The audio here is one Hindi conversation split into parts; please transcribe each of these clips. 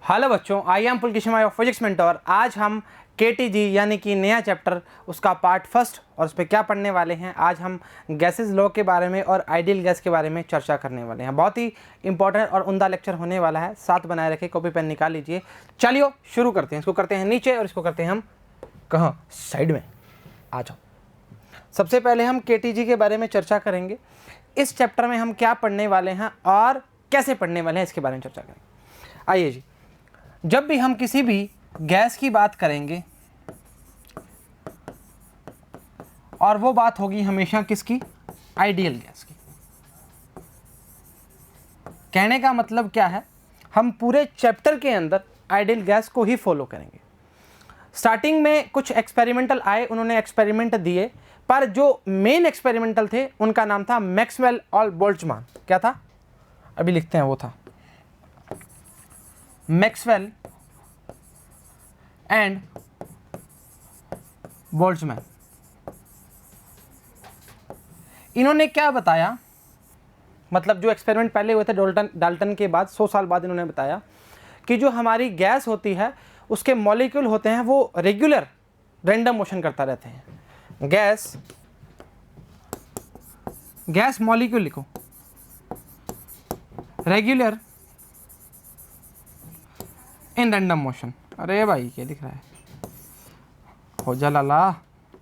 हेलो बच्चों, I am Pulkit my physics mentor. आज हम KTG यानी कि नया चैप्टर उसका पार्ट फर्स्ट और उस पर क्या पढ़ने वाले हैं। आज हम गैसेस लॉ के बारे में और आइडियल गैस के बारे में चर्चा करने वाले हैं। बहुत ही इंपॉर्टेंट और उम्दा लेक्चर होने वाला है। साथ बनाए रखें, कॉपी पेन निकाल लीजिए। चलिए शुरू करते हैं। इसको करते हैं नीचे और इसको करते हैं हम कहाँ, साइड में। आ जाओ। सबसे पहले हम KTG के बारे में चर्चा करेंगे। इस चैप्टर में हम क्या पढ़ने वाले हैं और कैसे पढ़ने वाले हैं इसके बारे में चर्चा करेंगे। आइए जी, जब भी हम किसी भी गैस की बात करेंगे और वो बात होगी हमेशा किसकी, आइडियल गैस की। कहने का मतलब क्या है, हम पूरे चैप्टर के अंदर आइडियल गैस को ही फॉलो करेंगे। स्टार्टिंग में कुछ एक्सपेरिमेंटल आए, उन्होंने एक्सपेरिमेंट दिए, पर जो मेन एक्सपेरिमेंटल थे उनका नाम था मैक्सवेल और बोल्ट्जमान। क्या था, अभी लिखते हैं, वो था मैक्सवेल एंड बोल्ट्जमान। इन्होंने क्या बताया, मतलब जो एक्सपेरिमेंट पहले हुए थे डाल्टन के बाद 100 साल बाद, इन्होंने बताया कि जो हमारी गैस होती है उसके मॉलिक्यूल होते हैं वो रेगुलर रैंडम मोशन करता रहते हैं। गैस मॉलिक्यूल लिखो, रेगुलर इन रैंडम मोशन। अरे भाई क्या दिख रहा है, हो जा लाला,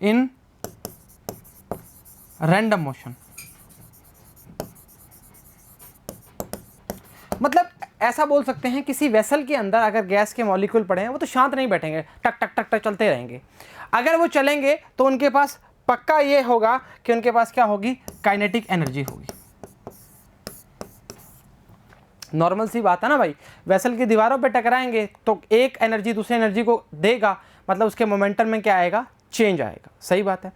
इन रैंडम मोशन। मतलब ऐसा बोल सकते हैं, किसी वेसल के अंदर अगर गैस के मॉलिक्यूल पड़े हैं वो तो शांत नहीं बैठेंगे, टक टक टक टक चलते रहेंगे। अगर वो चलेंगे तो उनके पास पक्का ये होगा कि उनके पास क्या होगी, काइनेटिक एनर्जी होगी। नॉर्मल सी बात है ना भाई, वेसल की दीवारों पे टकराएंगे तो एक एनर्जी दूसरी एनर्जी को देगा, मतलब उसके मोमेंटम में क्या आएगा, चेंज आएगा। सही बात है।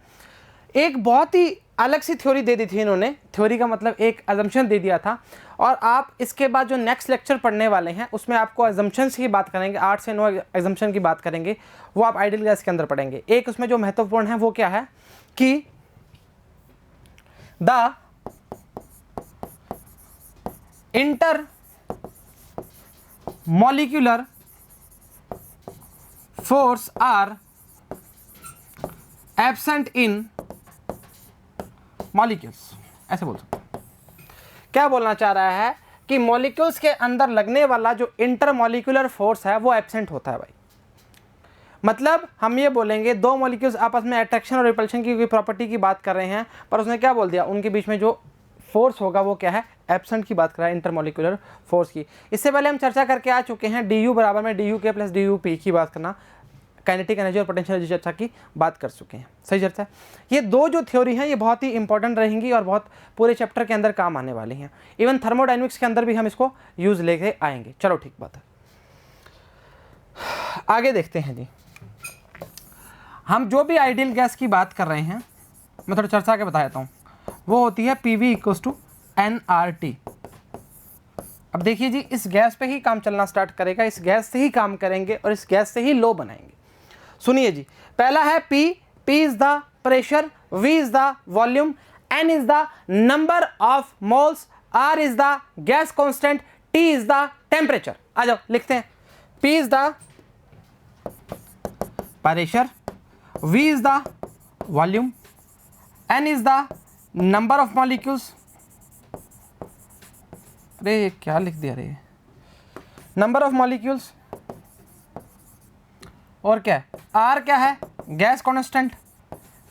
एक बहुत ही अलग सी थ्योरी दे दी थी इन्होंने। थ्योरी का मतलब एक अजम्पशन दे दिया था, और आप इसके बाद जो नेक्स्ट लेक्चर पढ़ने वाले हैं उसमें आपको अजम्पशंस की बात करेंगे, 8 से 9 अजम्पशन की बात करेंगे, वो आप आइडियल गैस के अंदर पढ़ेंगे। एक उसमें जो महत्वपूर्ण है वो क्या है कि the intermolecular force are absent in molecules. ऐसे बोल सकते हैं। क्या बोलना चाह रहा है कि मॉलिक्यूल्स के अंदर लगने वाला जो इंटर मॉलिक्यूलर फोर्स है वो एब्सेंट होता है भाई। मतलब हम ये बोलेंगे दो मॉलिक्यूल्स आपस में अट्रैक्शन और रिपल्शन की कोई प्रॉपर्टी की बात कर रहे हैं, पर उसने क्या बोल दिया, उनके बीच में जो फोर्स होगा वो क्या है, एब्सेंट की बात कर रहा है, इंटरमॉलिक्यूलर फोर्स की। इससे पहले हम चर्चा करके आ चुके हैं du बराबर में du_k प्लस du_p की बात करना, काइनेटिक एनर्जी और पोटेंशियल एनर्जी चर्चा की बात कर चुके हैं। सही चर्चा है। ये दो जो थ्योरी हैं ये बहुत ही इंपॉर्टेंट रहेंगी और बहुत पूरे चैप्टर के अंदर काम आने वाली हैं। इवन थर्मोडाइनमिक्स के अंदर भी हम इसको यूज लेके आएंगे। चलो ठीक बात है, आगे देखते हैं जी। हम जो भी आइडियल गैस की बात कर रहे हैं, मैं थोड़ा चर्चा के बता देता हूँ। वो होती है PV = nRT। अब देखिए जी, इस गैस पे ही काम चलना स्टार्ट करेगा, इस गैस से ही काम करेंगे और इस गैस से ही लो बनाएंगे। सुनिए जी, पहला है P is the pressure, V is the volume, N is the number of moles, R is the gas constant, T is the temperature. आ जाओ लिखते हैं। P is the pressure, V is the volume, N is the number of molecules. अरे क्या लिख दिया रे, नंबर ऑफ मॉलिक्यूल्स, और क्या है, R क्या है, गैस कांस्टेंट।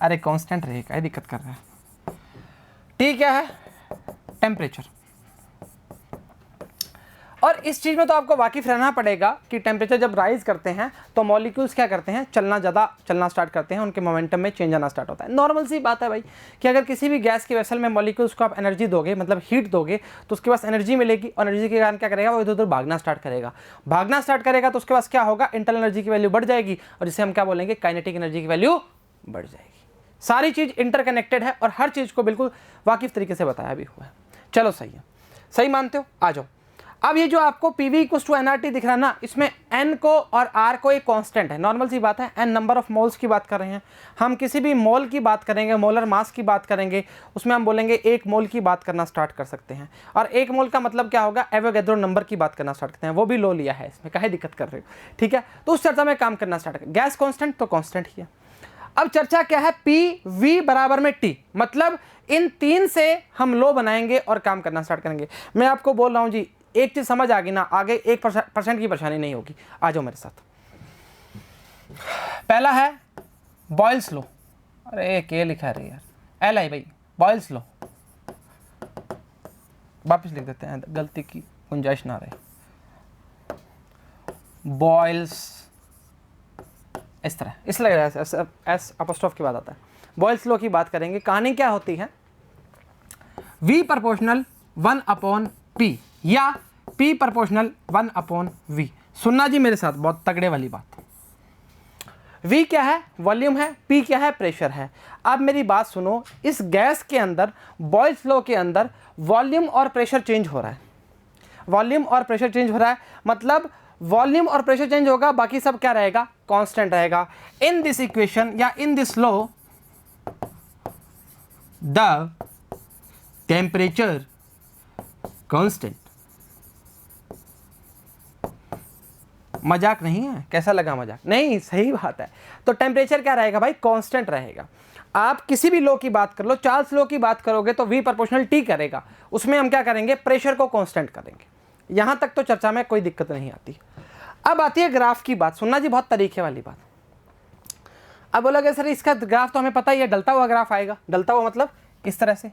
अरे कांस्टेंट रहेगा, क्या दिक्कत कर रहा है। T क्या है, टेम्परेचर। और इस चीज़ में तो आपको वाकिफ रहना पड़ेगा कि टेम्परेचर जब राइज करते हैं तो मॉलिक्यूल्स क्या करते हैं, चलना स्टार्ट करते हैं, उनके मोमेंटम में चेंज आना स्टार्ट होता है। नॉर्मल सी बात है भाई कि अगर किसी भी गैस के वेसल में मॉलिक्यूल्स को आप एनर्जी दोगे, मतलब हीट दोगे, तो उसके पास एनर्जी मिलेगी और एनर्जी के कारण क्या करेगा, वो इधर उधर भागना स्टार्ट करेगा। तो उसके पास क्या होगा, इंटरनल एनर्जी की वैल्यू बढ़ जाएगी और जिसे हम क्या बोलेंगे, काइनेटिक एनर्जी की वैल्यू बढ़ जाएगी। सारी चीज़ इंटरकनेक्टेड है और हर चीज़ को बिल्कुल वाकिफ तरीके से बताया भी हुआ है। चलो सही है, सही मानते हो, आ जाओ। अब ये जो आपको PV इक्वल्स टू nRT दिख रहा है ना, इसमें n को और r को एक कांस्टेंट है, नॉर्मल सी बात है, n नंबर ऑफ मोल्स की बात कर रहे हैं हम। किसी भी मोल की बात करेंगे, मोलर मास की बात करेंगे, उसमें हम बोलेंगे 1 मोल की बात करना स्टार्ट कर सकते हैं। और 1 मोल का मतलब क्या होगा, एवोगैड्रो नंबर की बात करना स्टार्ट करते हैं। वो भी लो लिया है इसमें, काहे दिक्कत कर रहे हो, ठीक है। तो उस चर्चा में काम करना स्टार्ट कर, गैस कॉन्स्टेंट तो कॉन्स्टेंट ही है। अब चर्चा क्या है, PV बराबर में T, मतलब इन 3 से हम लो बनाएंगे और काम करना स्टार्ट करेंगे। मैं आपको बोल रहा हूँ जी, एक चीज समझ आ गई ना, आगे 1% की परेशानी नहीं होगी। आ जाओ मेरे साथ। पहला है बॉयल्स लो, अरे के लिखा है यार, LI भाई, बॉयल्स लो, वापस लिख देते हैं, गलती की गुंजाइश ना रहे। बॉयल्स इस तरह, इसलिए एस अपॉस्ट्रोफ की बात आता है। बॉयल्स लॉ की बात करेंगे। कहानी क्या होती है, V प्रोपोर्शनल 1/P या P प्रोपोर्शनल 1/V। सुनना जी मेरे साथ, बहुत तगड़े वाली बात। V क्या है, वॉल्यूम है, P क्या है, प्रेशर है। अब मेरी बात सुनो, इस गैस के अंदर, बॉयल्स लॉ के अंदर वॉल्यूम और प्रेशर चेंज हो रहा है। वॉल्यूम और प्रेशर चेंज हो रहा है, मतलब वॉल्यूम और प्रेशर चेंज होगा, बाकी सब क्या रहेगा, कांस्टेंट रहेगा। इन दिस इक्वेशन या in this law the temperature constant, मजाक नहीं है, कैसा लगा मजाक, नहीं सही बात है। तो टेम्परेचर क्या रहेगा भाई, कांस्टेंट रहेगा। आप किसी भी लॉ की बात कर लो, चार्ल्स लॉ की बात करोगे तो V प्रोपोर्शनल T करेगा, उसमें हम क्या करेंगे, प्रेशर को कांस्टेंट करेंगे। यहां तक तो चर्चा में कोई दिक्कत नहीं आती। अब आती है ग्राफ की बात, सुनना जी, बहुत तरीके वाली बात। अब बोलोगे सर इसका ग्राफ तो हमें पता ही है, डलता हुआ ग्राफ आएगा। डलता हुआ मतलब इस तरह से,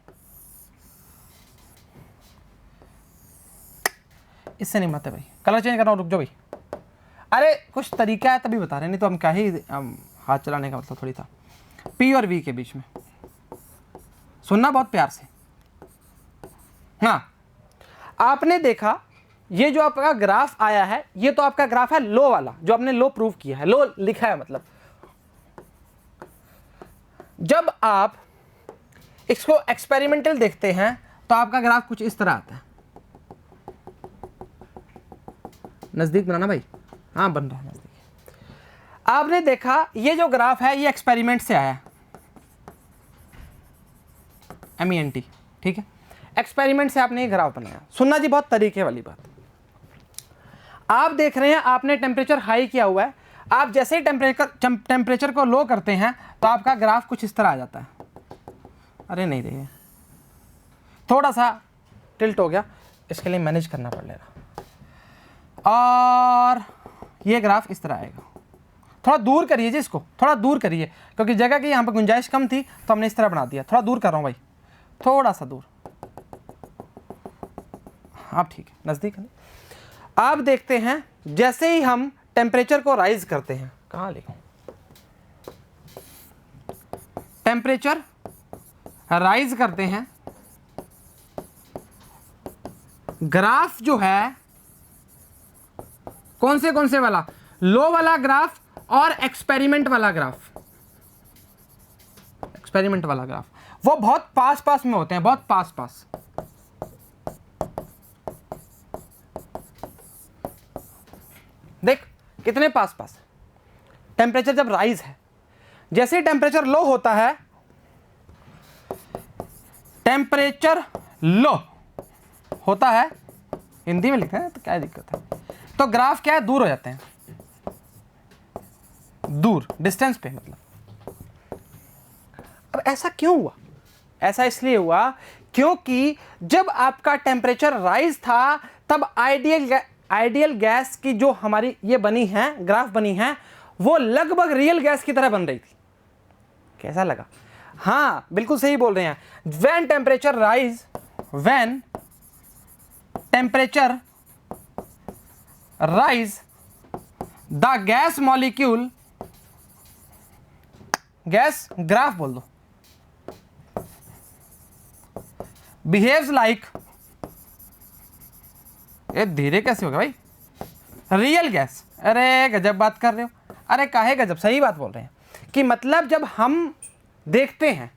इससे नहीं माते भाई, कलर चेंज करना, रुक जाओ भाई, अरे कुछ तरीका है तभी बता रहे, नहीं तो हम क्या ही हाथ चलाने का मतलब थोड़ी था। P और V के बीच में, सुनना बहुत प्यार से। हाँ, आपने देखा ये जो आपका ग्राफ आया है, ये तो आपका ग्राफ है लो वाला, जो आपने लो प्रूव किया है, लो लिखा है मतलब। जब आप इसको एक्सपेरिमेंटल देखते हैं तो आपका ग्राफ कुछ इस तरह आता है। नजदीक बनाना भाई, हाँ बन रहा है नजदीक। आपने देखा ये जो ग्राफ है ये एक्सपेरिमेंट से आया है, MENT, ठीक है। एक्सपेरिमेंट से आपने ये ग्राफ बनाया। सुनना जी, बहुत तरीके वाली बात। आप देख रहे हैं, आपने टेम्परेचर हाई किया हुआ है, आप जैसे ही टेम्परेचर को लो करते हैं तो आपका ग्राफ कुछ इस तरह आ जाता है। अरे नहीं रही, थोड़ा सा टिल्ट हो गया, इसके लिए मैनेज करना पड़ लेगा। और ये ग्राफ इस तरह आएगा। थोड़ा दूर करिए जी इसको, थोड़ा दूर करिए, क्योंकि जगह की यहाँ पर गुंजाइश कम थी तो हमने इस तरह बना दिया। थोड़ा दूर कर रहा हूँ भाई, थोड़ा सा दूर। आप ठीक है, नज़दीक है। आप देखते हैं जैसे ही हम टेम्परेचर को राइज करते हैं, कहाँ लिखूं, टेम्परेचर राइज करते हैं, ग्राफ जो है कौन से वाला, लो वाला ग्राफ और एक्सपेरिमेंट वाला ग्राफ, एक्सपेरिमेंट वाला ग्राफ वो बहुत पास में होते हैं, बहुत पास। देख कितने पास। टेम्परेचर जब राइज है, जैसे ही टेम्परेचर लो होता है, टेम्परेचर लो होता है, हिंदी में लिखते हैं तो क्या दिक्कत है, तो ग्राफ क्या है, दूर हो जाते हैं, दूर डिस्टेंस पे मतलब। अब ऐसा क्यों हुआ, ऐसा इसलिए हुआ क्योंकि जब आपका टेम्परेचर राइज था तब आइडियल गैस की जो हमारी ये बनी है, ग्राफ बनी है, वो लगभग रियल गैस की तरह बन रही थी। कैसा लगा, हाँ बिल्कुल सही बोल रहे हैं। When temperature rise the gas molecule, gas graph बोल दो, बिहेव्स लाइक, ये धीरे कैसे होगा भाई, रियल गैस। अरे गजब बात कर रहे हो, अरे काहे गजब, सही बात बोल रहे हैं कि मतलब जब हम देखते हैं,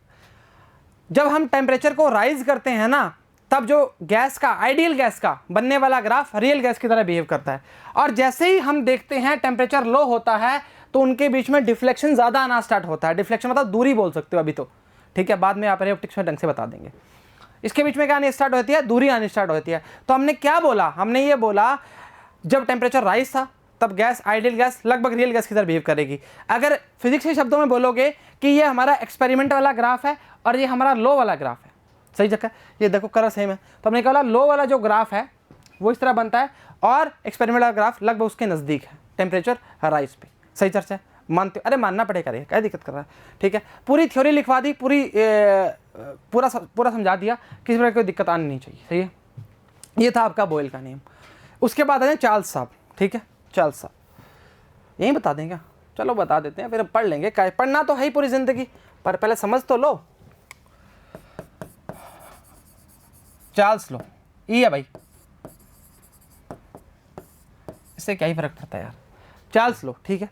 जब हम टेम्परेचर को राइज करते हैं ना, तब जो गैस का, आइडियल गैस का बनने वाला ग्राफ रियल गैस की तरह बिहेव करता है। और जैसे ही हम देखते हैं टेम्परेचर लो होता है तो उनके बीच में डिफ्लेक्शन ज़्यादा आना स्टार्ट होता है। डिफ्लेक्शन मतलब दूरी बोल सकते हो अभी तो, ठीक है, बाद में आप ऑप्टिक्स में ढंग से बता देंगे। इसके बीच में क्या आनी स्टार्ट होती है, दूरी आनी स्टार्ट होती है। तो हमने क्या बोला, हमने ये बोला जब टेम्परेचर राइज था तब गैस, आइडियल गैस लगभग रियल गैस की तरह बिहेव करेगी। अगर फिजिक्स के शब्दों में बोलोगे कि ये हमारा एक्सपेरिमेंट वाला ग्राफ है और ये हमारा लो वाला ग्राफ है, सही जगह, ये देखो कलर सेम है, तो हमने कहा लो वाला जो ग्राफ है वो इस तरह बनता है और एक्सपेरिमेंट वाला ग्राफ लगभग उसके नज़दीक है टेम्परेचर राइज पे। सही चर्चा है, मानते हो? अरे मानना पड़ेगा, रे क्या दिक्कत कर रहा है, ठीक है। पूरी थ्योरी लिखवा दी, पूरा समझा दिया, किसी प्रकार की कोई दिक्कत आनी नहीं चाहिए, सही है। ये था आपका बॉयल का नियम। उसके बाद आए चार्ल्स साहब, ठीक है, चार्ल्स साहब यही बता देंगे, चलो बता देते हैं, फिर पढ़ लेंगे, क्या पढ़ना तो है ही पूरी ज़िंदगी, पर पहले समझ तो लो। चार्ल्स लो ई है भाई, इससे क्या ही फर्क पड़ता है यार। चार्ल्स लो, ठीक है।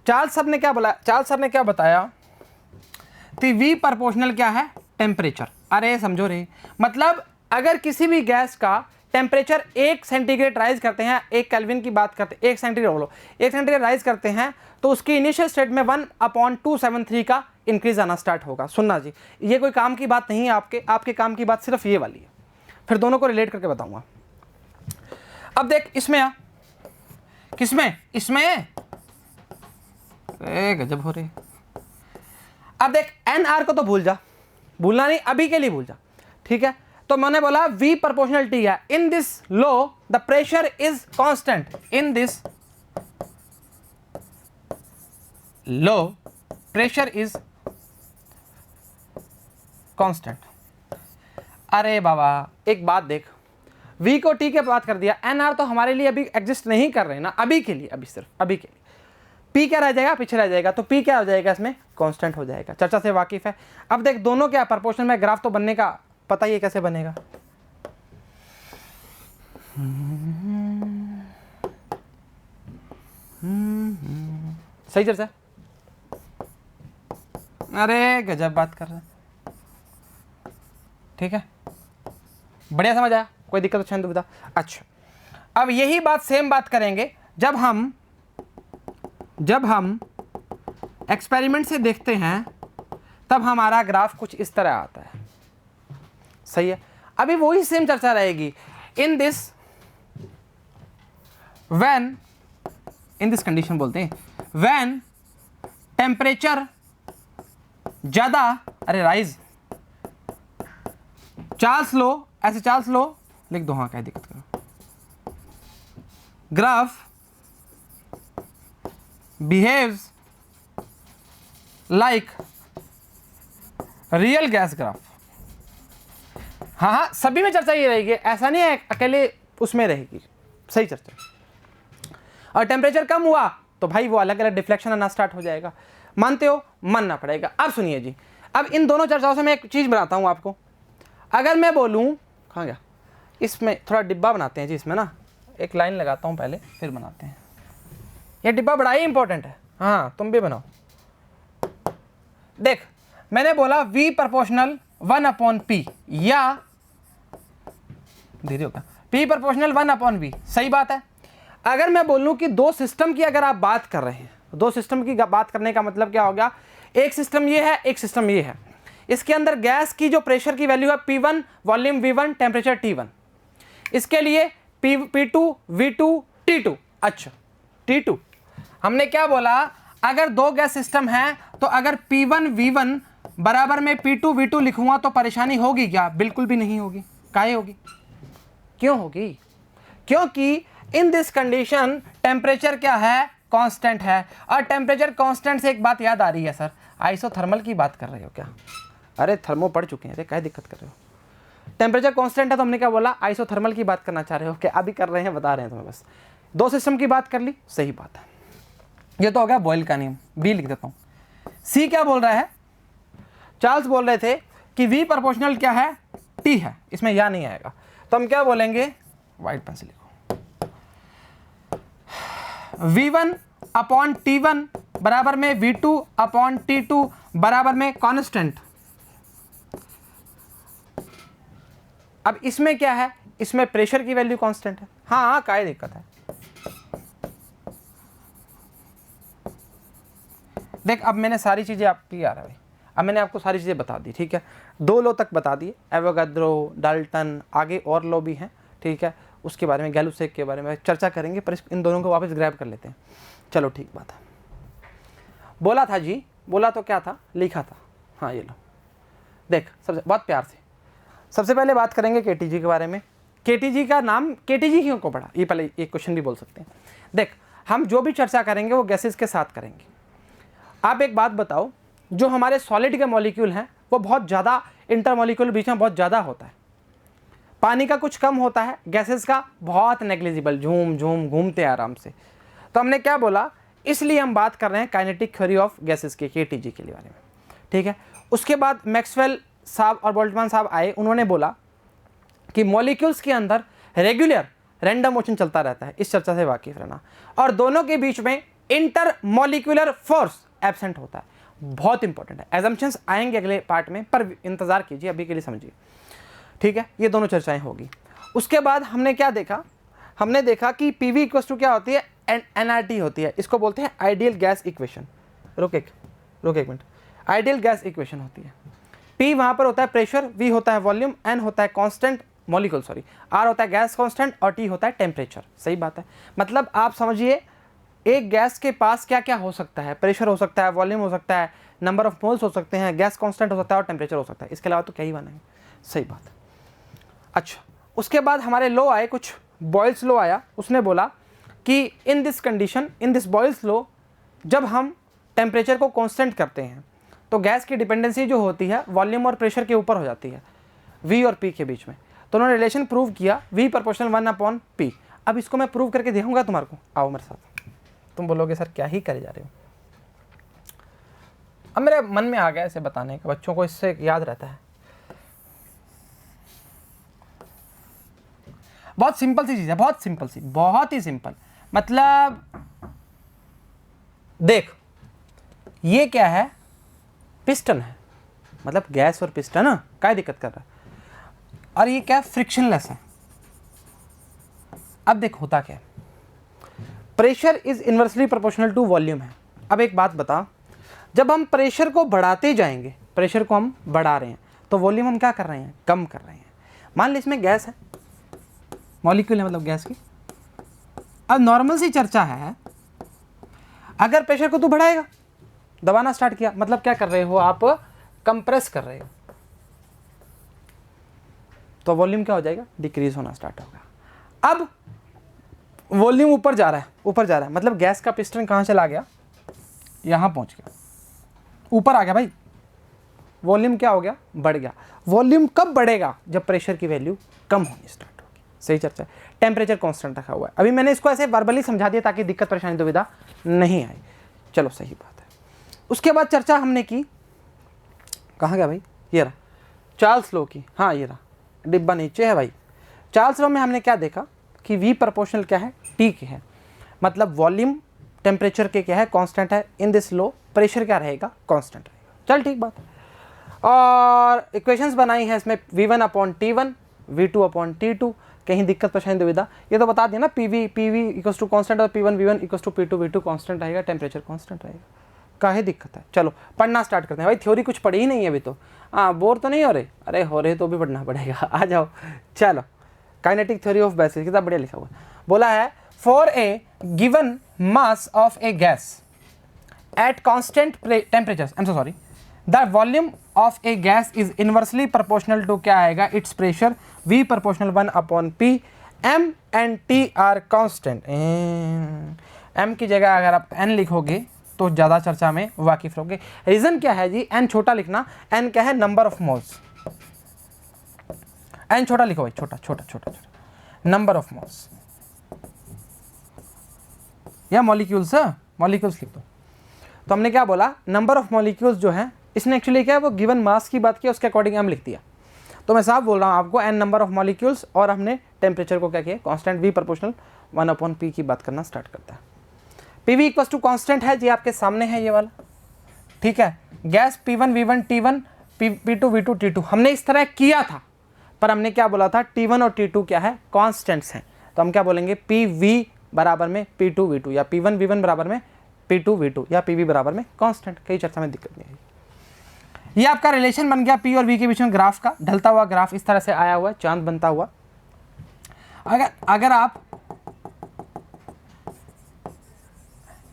चार्ल्स साहब ने क्या बोला, चार्ल्स साहब ने क्या बताया कि V प्रोपोर्शनल क्या है, टेम्परेचर। अरे समझो रे, मतलब अगर किसी भी गैस का टेम्परेचर 1 सेंटीग्रेड राइज करते हैं, 1 केल्विन की बात करते हैं, 1 सेंटीग्रेड बोलो, 1 सेंटीग्रेड राइज करते हैं तो उसकी इनिशियल स्टेट में 1/273 का इंक्रीज आना स्टार्ट होगा। सुनना जी, ये कोई काम की बात नहीं है, आपके काम की बात सिर्फ ये वाली है, फिर दोनों को रिलेट करके बताऊंगा। अब देख इसमें आ, किसमें, इसमें, गजब हो रही। अब देख NR को तो भूल जा, भूलना नहीं, अभी के लिए भूल जा, ठीक है। तो मैंने बोला V प्रोपोर्शनल T है। In this low the pressure is constant, in this low pressure is constant. अरे बाबा एक बात देख, V को T के बात कर दिया, NR तो हमारे लिए अभी एग्जिस्ट नहीं कर रहे ना, अभी के लिए, अभी सिर्फ अभी के लिए। P क्या रह जाएगा, पीछे रह जाएगा, तो P क्या हो जाएगा, इसमें कांस्टेंट हो जाएगा। चर्चा से वाकिफ है। अब देख दोनों क्या प्रोपोर्शनल में, ग्राफ तो बनने का पता ही है कैसे बनेगा। सही चर्चा, अरे गजब बात कर रहे हैं, ठीक है, बढ़िया समझ आया, कोई दिक्कत अच्छा दुविधा। अच्छा, अब यही बात सेम बात करेंगे जब हम एक्सपेरिमेंट से देखते हैं, तब हमारा ग्राफ कुछ इस तरह आता है, सही है। अभी वही सेम चर्चा रहेगी। इन दिस कंडीशन बोलते हैं, व्हेन टेम्परेचर ज्यादा, अरे राइज, चार्ल्स लो, ऐसे चार्ल्स लो लिख दो, हाँ क्या दिक्कत करो, graph behaves like real gas graph. हाँ, सभी में चर्चा ये रहेगी, ऐसा नहीं है अकेले उसमें रहेगी, सही चर्चा। और टेम्परेचर कम हुआ तो भाई वो अलग अलग डिफ्लेक्शन आना स्टार्ट हो जाएगा, मानते हो, मानना पड़ेगा। अब सुनिए जी, अब इन दोनों चर्चाओं से मैं एक चीज़ बनाता हूँ आपको। अगर मैं बोलूँ, कहाँ गया, इसमें थोड़ा डिब्बा बनाते हैं जी, इसमें ना एक लाइन लगाता हूँ पहले, फिर बनाते हैं। ये डिब्बा बड़ा ही इंपॉर्टेंट है, हाँ तुम भी बनाओ। देख मैंने बोला V प्रोपोर्शनल 1/P, या धीरे होगा, P प्रोपोर्शनल 1/V, सही बात है। अगर मैं बोलूं कि दो सिस्टम की अगर आप बात कर रहे हैं, दो सिस्टम की बात करने का मतलब क्या हो गया, एक सिस्टम ये है, एक सिस्टम ये है, इसके अंदर गैस की जो प्रेशर की वैल्यू है P1, volume V1, temperature T1, इसके लिए P2, V2, T2। अच्छा T2, हमने क्या बोला, अगर दो गैस सिस्टम है तो अगर P1 V1 बराबर में P2 V2 लिखूंगा तो परेशानी होगी क्या, बिल्कुल भी नहीं होगी। काहे होगी, क्यों होगी, क्योंकि इन दिस कंडीशन टेम्परेचर क्या है, कांस्टेंट है। और टेम्परेचर कांस्टेंट से एक बात याद आ रही है सर, आइसोथर्मल की बात कर रहे हो क्या, अरे थर्मो पढ़ चुके हैं, अरे क्या दिक्कत कर रहे हो, टेम्परेचर कांस्टेंट है तो हमने क्या बोला, आइसोथर्मल की बात करना चाह रहे हो क्या, अभी कर रहे हैं, बता रहे हैं तुम्हें, बस दो सिस्टम की बात कर ली, सही बात है। ये तो हो गया बॉयल का नियम, बी लिख देता हूँ। सी क्या बोल रहा है, चार्ल्स बोल रहे थे कि V प्रोपोर्शनल क्या है, T है, इसमें या नहीं आएगा, तो हम क्या बोलेंगे, वाइट पेन से लिखो, V1/T1 बराबर में V2/T2 बराबर में कांस्टेंट। अब इसमें क्या है, इसमें प्रेशर की वैल्यू कांस्टेंट है। हाँ हाँ, क्या दिक्कत है। देख अब मैंने सारी चीज़ें आपकी आ रहा है भाई, अब मैंने आपको सारी चीज़ें बता दी, ठीक है। 2 लॉ तक बता दिए, एवोगाद्रो, डाल्टन, आगे और लॉ भी हैं, ठीक है। उसके बारे में, गैलुसेक के बारे में चर्चा करेंगे, पर इन दोनों को वापस ग्रैब कर लेते हैं। चलो ठीक बात है। बोला था जी, बोला तो क्या था, लिखा था, हाँ ये लो देख, सबसे बहुत प्यार से। सबसे पहले बात करेंगे केटीजी के बारे में। केटीजी का नाम केटीजी क्यों को पड़ा, ये पहले एक क्वेश्चन भी बोल सकते हैं। देख हम जो भी चर्चा करेंगे वो गैसेस के साथ करेंगे। आप एक बात बताओ, जो हमारे सॉलिड के मॉलिक्यूल हैं वो बहुत ज़्यादा इंटरमॉलिक्यूल बीच में बहुत ज़्यादा होता है, पानी का कुछ कम होता है, गैसेस का बहुत नेग्लिजिबल, झूम झूम घूमते आराम से। तो हमने क्या बोला, इसलिए हम बात कर रहे हैं काइनेटिक थ्योरी ऑफ गैसेस के, केटीजी के बारे में, ठीक है। उसके बाद मैक्सवेल साहब और बोल्ट्जमान साहब आए, उन्होंने बोला कि मॉलिक्यूल्स के अंदर रेगुलर रैंडम मोशन चलता रहता है, इस चर्चा से वाकिफ रहना, और दोनों के बीच में इंटर मॉलिक्यूलर फोर्स एब्सेंट होता है, बहुत इंपॉर्टेंट है। एजम्पशंस आएंगे अगले पार्ट में, पर इंतजार कीजिए, अभी के लिए समझिए, ठीक है। ये दोनों चर्चाएं होगी। उसके बाद हमने क्या देखा, हमने देखा कि पीवी इक्वल्स टू क्या होती है, एनआरटी होती है, इसको बोलते हैं आइडियल गैस इक्वेशन। रुक एक मिनट, आइडियल गैस इक्वेशन होती है। पी वहाँ पर होता है प्रेशर, वी होता है वॉल्यूम, एन होता है कांस्टेंट मॉलिक्यूल, सॉरी आर होता है गैस कांस्टेंट, और टी होता है टेम्परेचर। सही बात है। मतलब आप समझिए एक गैस के पास क्या क्या हो सकता है, प्रेशर हो सकता है, वॉल्यूम हो सकता है, नंबर ऑफ मोल्स हो सकते हैं, गैस कांस्टेंट हो सकता है और टेम्परेचर हो सकता है, इसके अलावा तो क्या ही बना है। सही बात है। अच्छा, उसके बाद हमारे लॉ आए, कुछ बॉयल्स लॉ आया, उसने बोला कि in this condition, in this Boyle's law, जब हम टेम्परेचर को कांस्टेंट करते हैं तो गैस की डिपेंडेंसी जो होती है वॉल्यूम और प्रेशर के ऊपर हो जाती है, वी और पी के बीच में। तो उन्होंने रिलेशन प्रूव किया, वी प्रोपोर्शनल 1/p। अब इसको मैं प्रूव करके दिखाऊंगा तुम्हारे को, आओ मेरे साथ। तुम बोलोगे सर क्या ही करे जा रहे हो, अब मेरे मन में आ गया ऐसे बताने का, बच्चों को इससे याद रहता है। बहुत सिंपल सी चीज़ है, बहुत सिंपल सी, बहुत ही सिंपल। मतलब देख ये क्या है, पिस्टन है, मतलब गैस और पिस्टन ना, क्या दिक्कत कर रहा है, और ये क्या फ्रिक्शनलेस है। अब देख होता क्या है, pressure is inversely proportional to volume है। अब एक बात बता, जब हम प्रेशर को बढ़ाते जाएंगे, प्रेशर को हम बढ़ा रहे हैं, तो वॉल्यूम हम क्या कर रहे हैं, कम कर रहे हैं। मान ली इसमें गैस है, मॉलिक्यूल है मतलब गैस की। अब नॉर्मल सी चर्चा है, अगर प्रेशर को तू बढ़ाएगा, दबाना स्टार्ट किया, मतलब क्या कर रहे हो आप, कंप्रेस कर रहे हो, तो वॉल्यूम क्या हो जाएगा, डिक्रीज होना स्टार्ट होगा। अब वॉल्यूम ऊपर जा रहा है, ऊपर जा रहा है, मतलब गैस का पिस्टन कहाँ चला गया, यहाँ पहुँच गया, ऊपर आ गया भाई, वॉल्यूम क्या हो गया, बढ़ गया। वॉल्यूम कब बढ़ेगा, जब प्रेशर की वैल्यू कम होनी स्टार्ट होगी। सही चर्चा है। टेम्परेचर कांस्टेंट रखा हुआ है, अभी मैंने इसको ऐसे वर्बली समझा दिया ताकि दिक्कत परेशानी दुविधा नहीं आए। चलो सही बात है। उसके बाद चर्चा हमने की, कहाँ गया भाई, ये रहा चार्ल्स लॉ की, हाँ ये रहा, डिब्बा नीचे है भाई। चार्ल्स लॉ में हमने क्या देखा कि वी प्रोपोर्शनल क्या है, टी के है, मतलब वॉल्यूम टेम्परेचर के क्या है, कांस्टेंट है। इन दिस लॉ प्रेशर क्या रहेगा, कांस्टेंट रहेगा। चल ठीक बात है। और इक्वेशंस बनाई हैं इसमें, V1/T1, V2/T2, कहीं दिक्कत परेशानी दुविधा, ये तो बता दिया ना, PV इक्वल्स टू कांस्टेंट और P1 V1 equals to P2 V2 constant रहेगा, टेम्परेचर कांस्टेंट रहेगा। काहे दिक्कत है। चलो पढ़ना स्टार्ट करते हैं भाई, थ्योरी कुछ पढ़ी ही नहीं है अभी तो। हाँ बोर तो नहीं हो रहे, अरे हो रहे तो भी पढ़ना पड़ेगा, आ जाओ। चलो काइनेटिक थ्योरी ऑफ गैसेस, कितना बढ़िया लिखा हुआ। बोला है for a given mass of a gas at constant temperature, I am so sorry, the volume of a gas is inversely proportional to क्या आएगा, it's pressure, V proportional 1/P, M and T are constant. M की जगह अगर आप N लिखोगे तो ज़्यादा चर्चा में वाकिफ रहोगे। रीज़न क्या है जी, N छोटा लिखना, N क्या है, नंबर ऑफ मोल्स, N छोटा लिखो भाई, छोटा छोटा छोटा छोटा, नंबर ऑफ मोल्स या मॉलिक्यूल्स, मॉलिक्यूल्स लिख दो। तो हमने क्या बोला, नंबर ऑफ मॉलिक्यूल्स जो है, इसने एक्चुअली क्या है, वो गिवन मास की बात की, उसके अकॉर्डिंग हम लिख दिया। तो मैं साफ बोल रहा हूँ आपको, N नंबर ऑफ मॉलिक्यूल्स, और हमने टेम्परेचर को क्या किया, कांस्टेंट, V प्रोपोर्शनल 1/P की बात करना स्टार्ट करता है। PV इक्वल्स टू कांस्टेंट है जी, आपके सामने है ये वाला, ठीक है। Gas P1 V1 T1 P2 V2 T2, हमने इस तरह किया था, पर हमने क्या बोला था, T1 और T2 क्या है, कॉन्स्टेंट्स हैं। तो हम क्या बोलेंगे, PV बराबर में P2V2 या P1V1 बराबर में P2V2 या PV बराबर में कांस्टेंट। कई चर्चा में दिक्कत नहीं आई। ये आपका रिलेशन बन गया P और V के बीच में ग्राफ का, ढलता हुआ ग्राफ इस तरह से आया हुआ है, चांद बनता हुआ। अगर आप,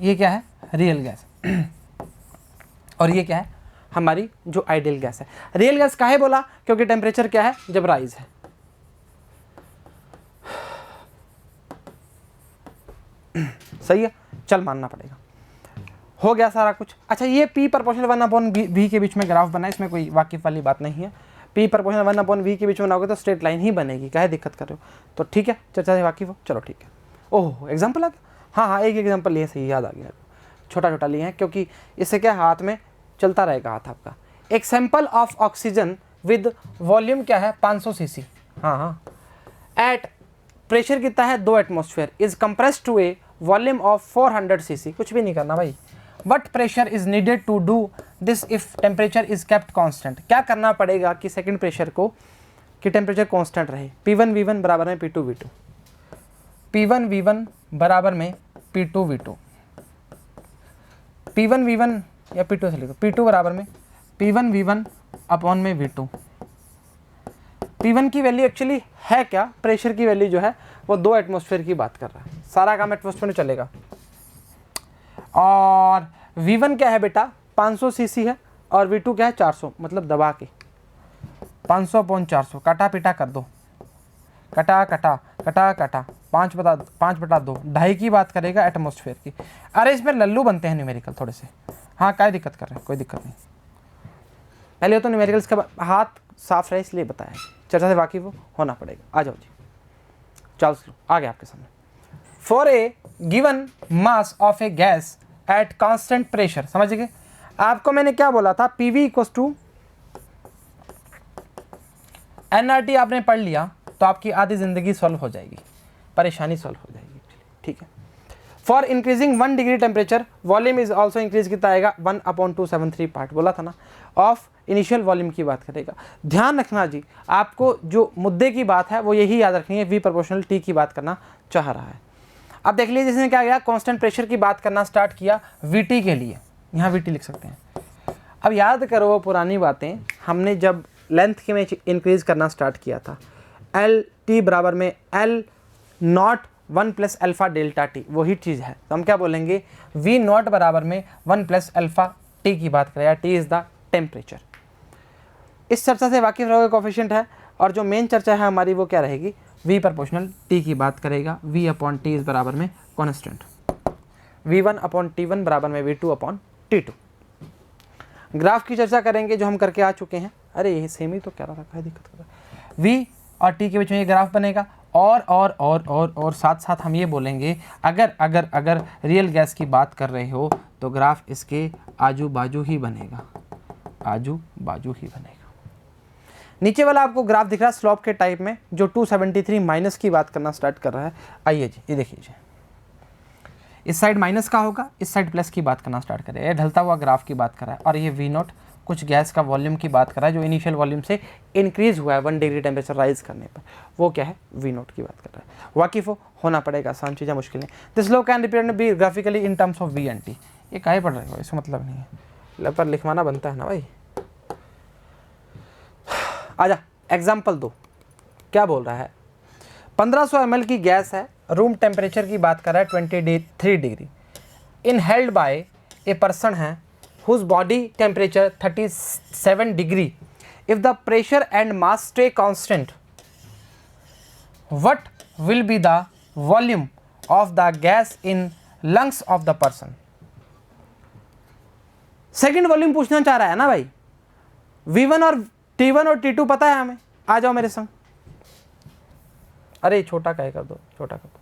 ये क्या है, रियल गैस और ये क्या है, हमारी जो आइडियल गैस है। रियल गैस काहे बोला, क्योंकि टेम्परेचर क्या है, जब राइज है। सही है, चल मानना पड़ेगा। हो गया सारा कुछ। अच्छा, ये P प्रोपोर्शनल 1/V के बीच में ग्राफ बना है, इसमें कोई वाकिफ वाली बात नहीं है। P प्रोपोर्शनल 1/V के बीच में बनाओगे तो स्ट्रेट लाइन ही बनेगी, काहे दिक्कत कर रहे हो। तो ठीक है, चर्चा से वाकिफ हो, चलो ठीक है। ओह, एग्जाम्पल आ गया। हाँ, एक एग्जाम्पल लिए, सही याद आ गया, छोटा छोटा लिए हैं, क्योंकि इससे क्या हाथ में चलता रहेगा हाथ आपका। एक sample of oxygen with volume क्या है, 500 सीसी। हाँ, एट प्रेशर कितना है, 2 atmosphere, is compressed to a volume of 400 cc. कुछ भी नहीं करना भाई। What pressure is needed to do this if temperature is kept constant. क्या करना पड़ेगा कि सेकेंड प्रेशर को, कि टेम्परेचर कॉन्स्टेंट रहे। P1V1 बराबर में P2V2, P1V1 बराबर में P2V2, P1V1 या P2 से लिखो, P2 बराबर में P1V1 अपॉन में V2। P1 की वैल्यू एक्चुअली है क्या, प्रेशर की वैल्यू जो है वो 2 एटमॉस्फेयर की बात कर रहा है, सारा काम एटमॉस्फेयर में चलेगा। और V1 क्या है बेटा, 500 सीसी है, और V2 क्या है, 400, मतलब दबा के 500/400 काटा पीटा कर दो, कटा कटा कटा कटा 5/2, 2.5 की बात करेगा एटमॉस्फेयर की। अरे इसमें लल्लू बनते हैं न्यूमेरिकल थोड़े से। हाँ, क्या दिक्कत कर रहे हैं, कोई दिक्कत नहीं। पहले तो न्यूमेरिकल्स का हाथ साफ रहे इसलिए बताया, चर्चा से वाकिफ होना पड़ेगा। आ जाओ जी, चलो आ गया आपके सामने। For a given mass of a gas at constant pressure, समझ गए। आपको मैंने क्या बोला था, PV = nRT आपने पढ़ लिया तो आपकी आधी जिंदगी सॉल्व हो जाएगी, परेशानी सॉल्व हो जाएगी, ठीक है। For increasing 1 degree temperature volume is also increase, कितना आएगा, 1/273 पार्ट, बोला था ना, ऑफ इनिशियल वॉल्यूम की बात करेगा। ध्यान रखना जी, आपको जो मुद्दे की बात है वो यही याद रखनी है, V प्रोपोर्शनल T की बात करना चाह रहा है। अब देख लीजिए, जिसने क्या किया, कांस्टेंट प्रेशर की बात करना स्टार्ट किया VT के लिए, यहाँ VT लिख सकते हैं। अब याद करो वो पुरानी बातें, हमने जब लेंथ के में इंक्रीज करना स्टार्ट किया था, LT बराबर में L0 1 + अल्फा डेल्टा T, वही चीज़ है। तो हम क्या बोलेंगे, V0 बराबर में 1 + अल्फा T की बात करें, T इज़ द टेम्परेचर। इस चर्चा से वाकिफ रहोगे, कोफिशिएंट है। और जो मेन चर्चा है हमारी वो क्या रहेगी, V प्रोपोर्शनल T की बात करेगा, V/T इस बराबर में कॉन्स्टेंट, V1/T1 बराबर में V2/T2। ग्राफ की चर्चा करेंगे जो हम करके आ चुके हैं। अरे ये सेम ही तो कह रहा था, क्या दिक्कत कर रहा है। V और T के बीच में ये ग्राफ बनेगा, और साथ साथ हम ये बोलेंगे, अगर रियल गैस की बात कर रहे हो तो ग्राफ इसके आजू बाजू ही बनेगा, आजू बाजू ही बनेगा। नीचे वाला आपको ग्राफ दिख रहा है स्लोप के टाइप में, जो 273 माइनस की बात करना स्टार्ट कर रहा है। आइए जी, ये देखिए, इस साइड माइनस का होगा, इस साइड प्लस की बात करना स्टार्ट करेगा। ये ढलता हुआ ग्राफ की बात कर रहा है, और ये V0 कुछ गैस का वॉल्यूम की बात कर रहा है, जो इनिशियल वॉल्यूम से इंक्रीज हुआ है 1 डिग्री टेम्परेचर राइज करने पर, वो क्या है, V0 की बात कर रहा है। वाकिफ होना पड़ेगा, आसान चीज़ें मुश्किल नहीं। This law can represent be graphically in terms of V and T। ये काहे पढ़ रहे हो, इसका मतलब नहीं है, पर लिखवाना बनता है ना भाई। आजा एग्जाम्पल दो, क्या बोल रहा है, 1500 ml की गैस है, रूम टेम्परेचर की बात कर रहा है 23 degree, inhaled by a person है whose body temperature 37 degree. If the pressure and mass stay constant, what will be the volume of the gas in lungs of the person. Second volume पूछना चाह रहा है ना भाई। V1 और T1 और T2 पता है हमें, आ जाओ मेरे संग। अरे छोटा क्या कर दो, छोटा कर दो।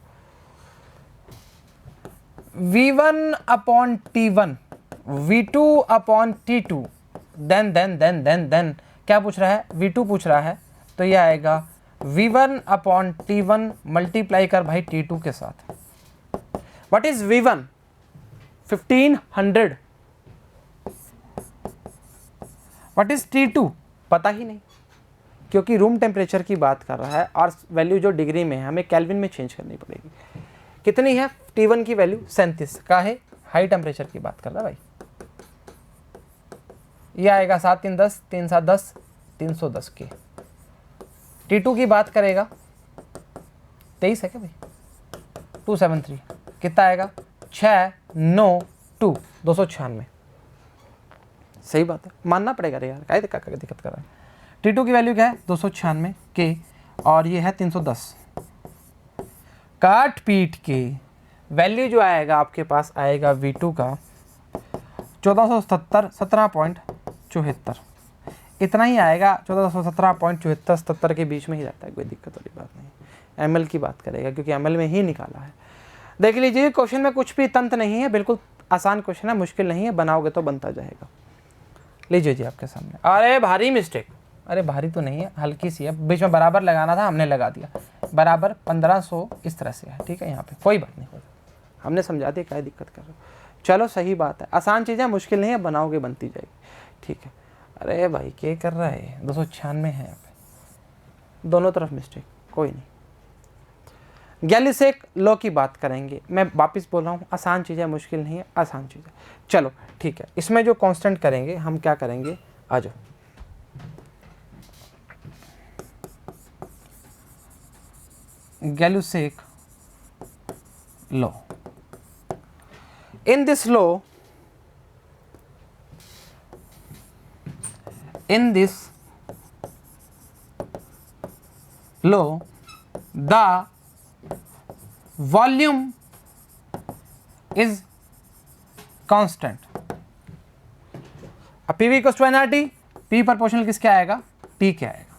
V1/T1, V2/T2, देन क्या पूछ रहा है, V2 पूछ रहा है, तो ये आएगा V1/T1 मल्टीप्लाई कर भाई T2 के साथ। What is V1? 1500। What is T2? पता ही नहीं। क्योंकि रूम टेम्परेचर की बात कर रहा है और वैल्यू जो डिग्री में है हमें केल्विन में चेंज करनी पड़ेगी। कितनी है T1 की वैल्यू 37 का है, हाई टेम्परेचर की बात कर रहा है भाई। ये आएगा 7 3 10 3 7 10 310 के। T2 की बात करेगा 23 है क्या भाई, 273 कितना आएगा 6 9 2 296। सही बात है, मानना पड़ेगा रे यार, क्या दिक्कत कर रहा है। T2 की वैल्यू क्या है 296 के और ये है 310। काट पीट के वैल्यू जो आएगा आपके पास आएगा V2 का 1477 17.74, इतना ही आएगा। 1417.74 77 के बीच में ही रहता है, कोई दिक्कत वाली बात नहीं। ml की बात करेगा क्योंकि ml में ही निकाला है। देख लीजिए क्वेश्चन में कुछ भी तंत्र नहीं है, बिल्कुल आसान क्वेश्चन है, मुश्किल नहीं है, बनाओगे तो बनता जाएगा। लीजिए जी आपके सामने। अरे भारी मिस्टेक, अरे भारी तो नहीं है, हल्की सी है, बीच में बराबर लगाना था, हमने लगा दिया बराबर 1500 इस तरह से है, ठीक है। यहाँ पे कोई बात नहीं, हमने समझा दिया, क्या दिक्कत कर रहे हो। चलो सही बात है, आसान चीज़ है, मुश्किल नहीं है, बनाओगे बनती जाएगी, ठीक है। अरे भाई क्या कर रहा है, 296 है यहाँ पे, दोनों तरफ मिस्टेक, कोई नहीं। गैलिसेक लॉ की बात करेंगे, मैं वापस बोल रहा हूँ, आसान चीज़ है, मुश्किल नहीं है, आसान चीज़ है। चलो ठीक है, इसमें जो कांस्टेंट करेंगे हम क्या करेंगे, आ जाओ। Gay-Lussac law, in this law the volume is constant। अब PV equals to nRT, P proportional किसके आएगा, T के आएगा।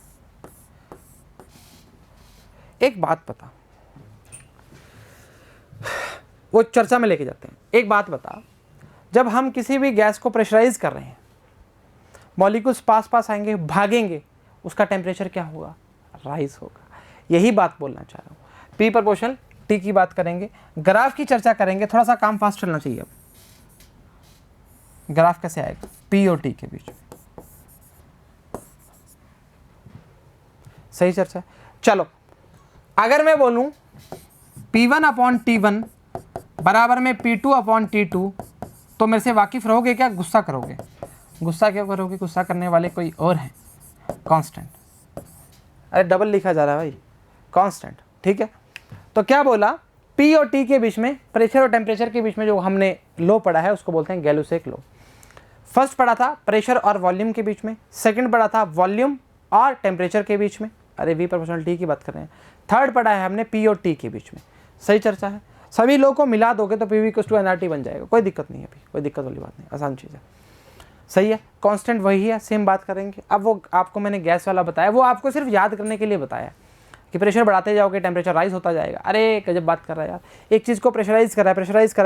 एक बात बता, वो चर्चा में लेके जाते हैं। एक बात बता, जब हम किसी भी गैस को प्रेशराइज कर रहे हैं, मॉलिक्यूल्स पास पास आएंगे, भागेंगे, उसका टेम्परेचर क्या होगा, राइज होगा। यही बात बोलना चाह रहा हूँ। P प्रोपोर्शनल T की बात करेंगे, ग्राफ की चर्चा करेंगे, थोड़ा सा काम फास्ट चलना चाहिए। अब ग्राफ कैसे आएगा, P और T के बीच में, सही चर्चा है। चलो अगर मैं बोलूं P1/T1 बराबर में P2/T2, तो मेरे से वाकिफ रहोगे क्या, गुस्सा करोगे? गुस्सा क्यों करोगे, गुस्सा करने वाले कोई और हैं, कांस्टेंट। अरे डबल लिखा जा रहा है भाई, कांस्टेंट, ठीक है। तो क्या बोला, P और T के बीच में, प्रेशर और टेम्परेचर के बीच में जो हमने लो पढ़ा है उसको बोलते हैं गैलुसेक लो। फर्स्ट पढ़ा था प्रेशर और वॉल्यूम के बीच में, सेकंड पढ़ा था वॉल्यूम और टेम्परेचर के बीच में, अरे V प्रोपोर्शनल T की बात कर रहे हैं। थर्ड पढ़ा है हमने P और T के बीच में। सही चर्चा है, सभी लोगों को मिला दोगे तो PV इक्वल्स टू nRT बन जाएगा, कोई दिक्कत नहीं है अभी, कोई दिक्कत वाली बात नहीं, आसान चीज़ है। सही है, कांस्टेंट वही है, सेम बात करेंगे। अब वो आपको मैंने गैस वाला बताया, वो आपको सिर्फ याद करने के लिए बताया कि प्रेशर बढ़ाते जाओगे टेम्परेचर राइज होता जाएगा। अरे गजब बात कर रहा है यार, एक चीज़ को प्रेशराइज कर रहा है,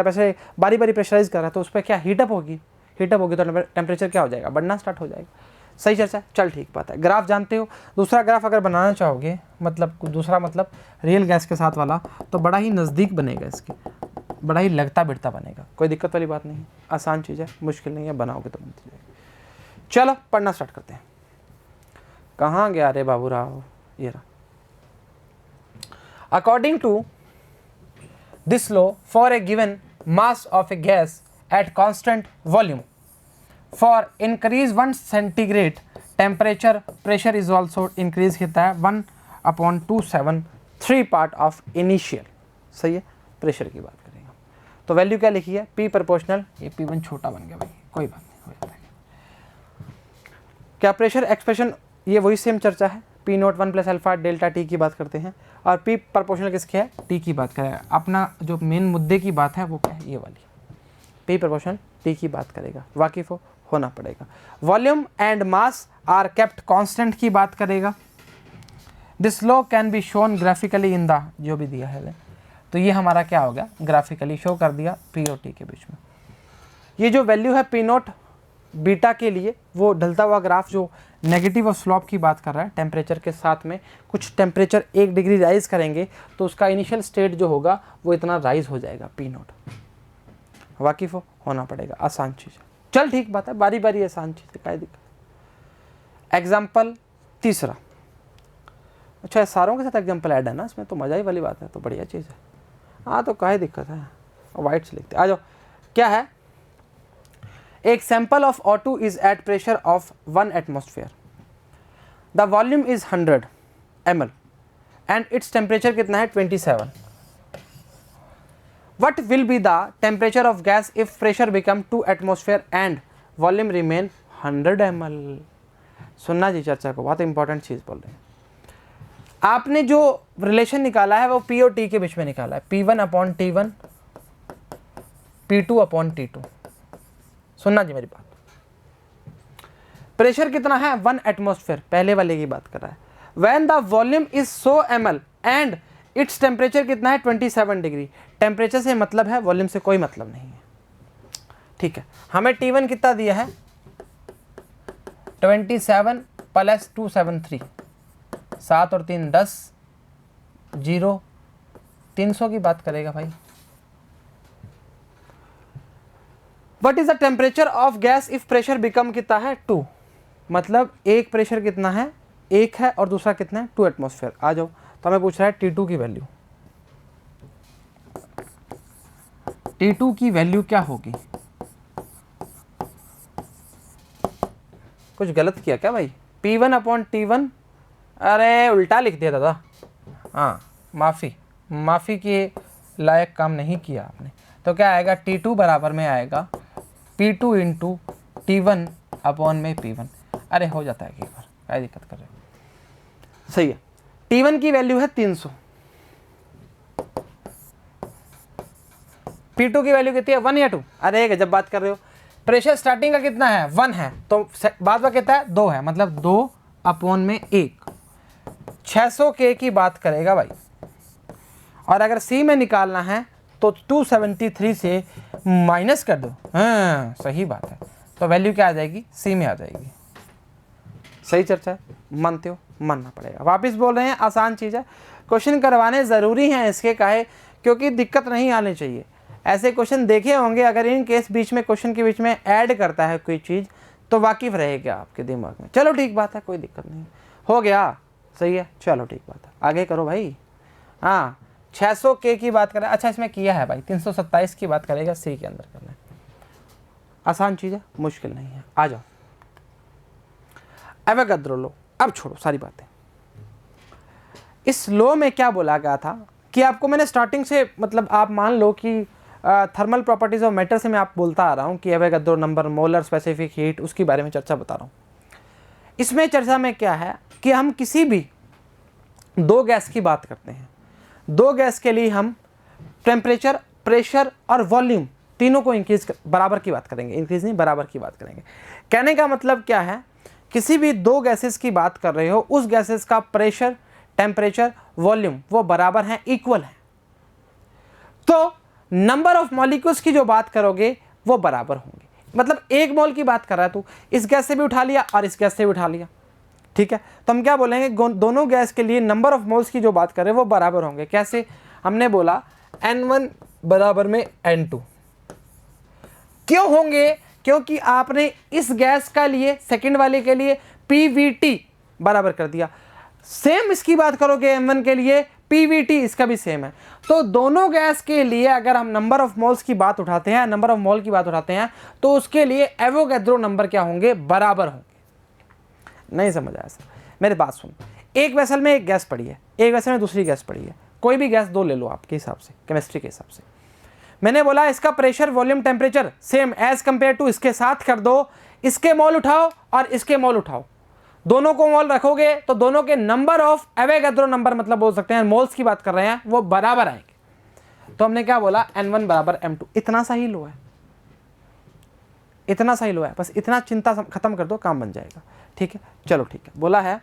पैसे बारी बारी प्रेशराइज कर रहा है, तो उस पर क्या हीटअप होगी तो टेम्परेचर क्या हो जाएगा, बढ़ना स्टार्ट हो जाएगा। सही चर्चा है, चल ठीक बात है। ग्राफ जानते हो, दूसरा ग्राफ अगर बनाना चाहोगे, मतलब दूसरा मतलब रियल गैस के साथ वाला, तो बड़ा ही नज़दीक बनेगा इसके, बड़ा ही लगता बिड़ता बनेगा, कोई दिक्कत वाली बात नहीं है, आसान चीज़ है, मुश्किल नहीं है, बनाओगे तो बनती जाएगी। चलो पढ़ना स्टार्ट करते हैं। कहाँ गया रे बाबू राव, ये रहा। According to this law, for a given mass of a gas at constant volume, for increase 1 centigrade temperature, pressure is also increase कितना है 1/273 पार्ट ऑफ इनिशियल। सही है, प्रेशर की बात करेंगे तो वैल्यू क्या लिखी है, P प्रोपोर्शनल, ये P1 छोटा बन गया भाई, कोई बात नहीं, हो जाता है। क्या प्रेशर एक्सप्रेशन, ये वही सेम चर्चा है, P0 1 + अल्फा डेल्टा T की बात करते हैं, और P प्रोपोर्शनल किसके है, T की बात करें। अपना जो मेन मुद्दे की बात है वो क्या है, ये वाली P प्रोपोर्शनल T की बात करेगा, वाकिफ होना पड़ेगा। Volume and mass are kept constant की बात करेगा। This law can be shown graphically in the, जो भी दिया है, तो ये हमारा क्या हो गया, ग्राफिकली शो कर दिया P और T के बीच में। ये जो वैल्यू है P0 बीटा के लिए, वो ढलता हुआ ग्राफ जो नेगेटिव और स्लोप की बात कर रहा है, टेम्परेचर के साथ में कुछ टेम्परेचर 1 डिग्री राइज करेंगे तो उसका इनिशियल स्टेट जो होगा वो इतना राइज हो जाएगा P0। वाकिफ होना पड़ेगा, आसान चीज़ है, चल ठीक बात है, बारी बारी आसान चीज़ है, क्या दिक्कत। एग्जाम्पल तीसरा, अच्छा सारों के साथ एग्जाम्पल ऐड है ना इसमें, तो मज़ा ही वाली बात है, तो बढ़िया चीज़ है। हाँ तो काहे दिक्कत है, वाइट से लिखते आ जाओ। क्या है, एक sample of O2 is at pressure of 1 atmosphere, the volume is 100 ml and its temperature कितना है 27। What will be the temperature of gas if pressure become 2 atmosphere and volume remain 100 ml। सुनना जी चर्चा को, बहुत इंपॉर्टेंट चीज़ बोल रहे हैं। आपने जो रिलेशन निकाला है वो P और T के बीच में निकाला है, P1/T1 P2/T2। सुनना जी मेरी बात, प्रेशर कितना है 1 एटमॉस्फेयर, पहले वाले की बात कर रहा है। When the volume is 100 ml and its temperature कितना है 27 डिग्री। टेम्परेचर से मतलब है, वॉल्यूम से कोई मतलब नहीं है। ठीक है, हमें T1 कितना दिया है 27 + 273, 7 और 3 10, 0 300 की बात करेगा भाई। What is the temperature of gas if pressure become कितना है 2, मतलब एक प्रेशर कितना है, एक है और दूसरा कितना है 2 एटमॉस्फेयर। आ जाओ, तो हमें पूछ रहा है T2 की वैल्यू। T2 की वैल्यू क्या होगी? कुछ गलत किया क्या भाई? P1/T1, अरे उल्टा लिख दिया दादा। हाँ माफ़ी के लायक काम नहीं किया आपने। तो क्या आएगा, T2 बराबर में आएगा P2 × T1/P1। अरे हो जाता है कई बार, क्या दिक्कत कर रहे हो, सही है। T1 की वैल्यू है 300, P2 की वैल्यू कितनी है 1 या 2? अरे गजब बात कर रहे हो। प्रेशर स्टार्टिंग का कितना है 1 है, तो बाद में कितना है 2 है, मतलब 2/1। 600 K की बात करेगा भाई। और अगर C में निकालना है तो 273 से माइनस कर दो। हाँ सही बात है, तो वैल्यू क्या आ जाएगी, C में आ जाएगी। सही चर्चा है, मानते हो? मानना पड़ेगा। वापस बोल रहे हैं, आसान चीज़ है, क्वेश्चन करवाने ज़रूरी हैं इसके, काहे क्योंकि दिक्कत नहीं आनी चाहिए। ऐसे क्वेश्चन देखे होंगे, अगर इन केस बीच में क्वेश्चन के बीच में ऐड करता है कोई चीज़ तो वाकिफ रहेगा आपके दिमाग में। चलो ठीक बात है, कोई दिक्कत नहीं, हो गया, सही है, चलो ठीक बात है, आगे करो भाई। हाँ 600 K की बात करें, अच्छा इसमें किया है भाई 327 की बात करेगा, C के अंदर करना है। आसान चीज़ है, मुश्किल नहीं है। आ जाओ, एवोगाड्रो लो, अब छोड़ो सारी बातें। इस लो में क्या बोला गया था कि आपको मैंने स्टार्टिंग से, मतलब आप मान लो कि थर्मल प्रॉपर्टीज ऑफ मैटर से मैं आप बोलता आ रहा हूँ कि Avogadro number, molar specific heat, उसके बारे में चर्चा बता रहा हूँ। इसमें चर्चा में क्या है कि हम किसी भी दो गैस की बात करते हैं, दो गैस के लिए हम टेम्परेचर, प्रेशर और वॉल्यूम तीनों को इंक्रीज बराबर की बात करेंगे, इंक्रीज नहीं बराबर की बात करेंगे। कहने का मतलब क्या है, किसी भी दो गैसेस की बात कर रहे हो, उस गैसेस का प्रेशर, टेम्परेचर, वॉल्यूम वो बराबर हैं, इक्वल हैं, तो नंबर ऑफ मॉलिक्यूल्स की जो बात करोगे वो बराबर होंगे। मतलब 1 मोल की बात कर रहा है तू, इस गैस से भी उठा लिया और इस गैस से भी उठा लिया, ठीक है, तो हम क्या बोलेंगे, दोनों गैस के लिए नंबर ऑफ मोल्स की जो बात कर रहे हैं वो बराबर होंगे। कैसे? हमने बोला N1 बराबर में N2। क्यों होंगे? क्योंकि आपने इस गैस का लिए, सेकंड वाले के लिए PVT बराबर कर दिया। सेम इसकी बात करोगे M1 के लिए, PVT इसका भी सेम है। तो दोनों गैस के लिए अगर हम नंबर ऑफ मोल्स की बात उठाते हैं, नंबर ऑफ मोल की बात उठाते हैं, तो उसके लिए एवोगाड्रो नंबर क्या होंगे, बराबर होंगे। नहीं समझ आया सर? मेरी बात सुन, एक वेसल में एक गैस पड़ी है, एक वेसल में दूसरी गैस पड़ी है, कोई भी गैस दो ले लो आपके हिसाब से, केमिस्ट्री के हिसाब से। मैंने बोला इसका pressure, volume, temperature same as compare to इसके साथ कर दो, इसके मोल उठाओ और इसके मोल उठाओ, दोनों को मोल रखोगे तो दोनों के नंबर ऑफ एवोगाड्रो नंबर, मतलब बोल सकते हैं मोल्स की बात कर रहे हैं, वो बराबर आएंगे। तो हमने क्या बोला, N1 बराबर M2। इतना सा ही लो है, इतना सा ही लो है, बस इतना चिंता खत्म कर दो, काम बन जाएगा। ठीक है, चलो ठीक है। बोला है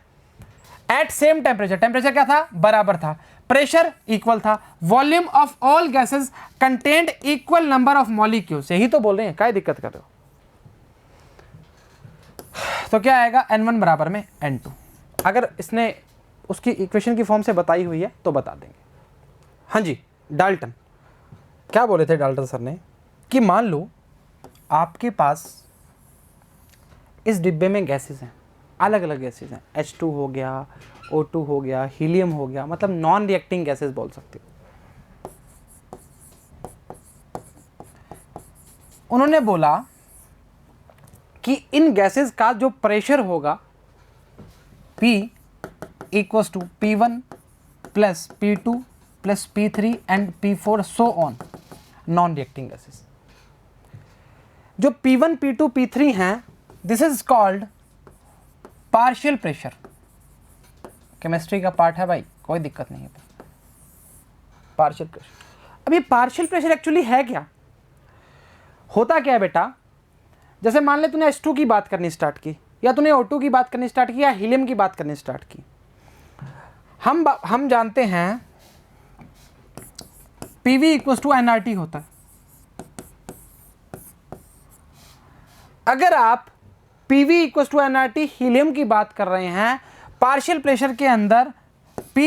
एट सेम टेम्परेचर, टेम्परेचर क्या था, बराबर था, प्रेशर इक्वल था, volume of all gases contained equal number of molecules, यही तो बोल रहे हैं, क्या दिक्कत कर रहे हो। तो क्या आएगा, N1 बराबर में N2। अगर इसने उसकी इक्वेशन की फॉर्म से बताई हुई है तो बता देंगे। हाँ जी, डाल्टन क्या बोले थे डाल्टन सर ने कि मान लो आपके पास इस डिब्बे में गैसेस हैं, अलग अलग गैसेज हैं, H2 हो गया, O2 हो गया, हीलियम हो गया, मतलब नॉन रिएक्टिंग गैसेज बोल सकते हो। उन्होंने बोला कि इन गैसेज का जो प्रेशर होगा P equals to P1 plus P2 plus P3 and P4 so on, non reacting gases. जो P1 P2 P3 हैं, this is called partial pressure. Chemistry का पार्ट है भाई, कोई दिक्कत नहीं है। Partial pressure. अब ये पार्शियल प्रेशर एक्चुअली है क्या, होता क्या है बेटा, जैसे मान ले तूने H2 की बात करनी स्टार्ट की, या तूने O2 की बात करनी स्टार्ट की, या हीलियम की बात करनी स्टार्ट की। हम जानते हैं PV इक्वल्स टू nRT होता है। अगर आप PV equals to nRT helium की बात कर रहे हैं, पार्शियल प्रेशर के अंदर P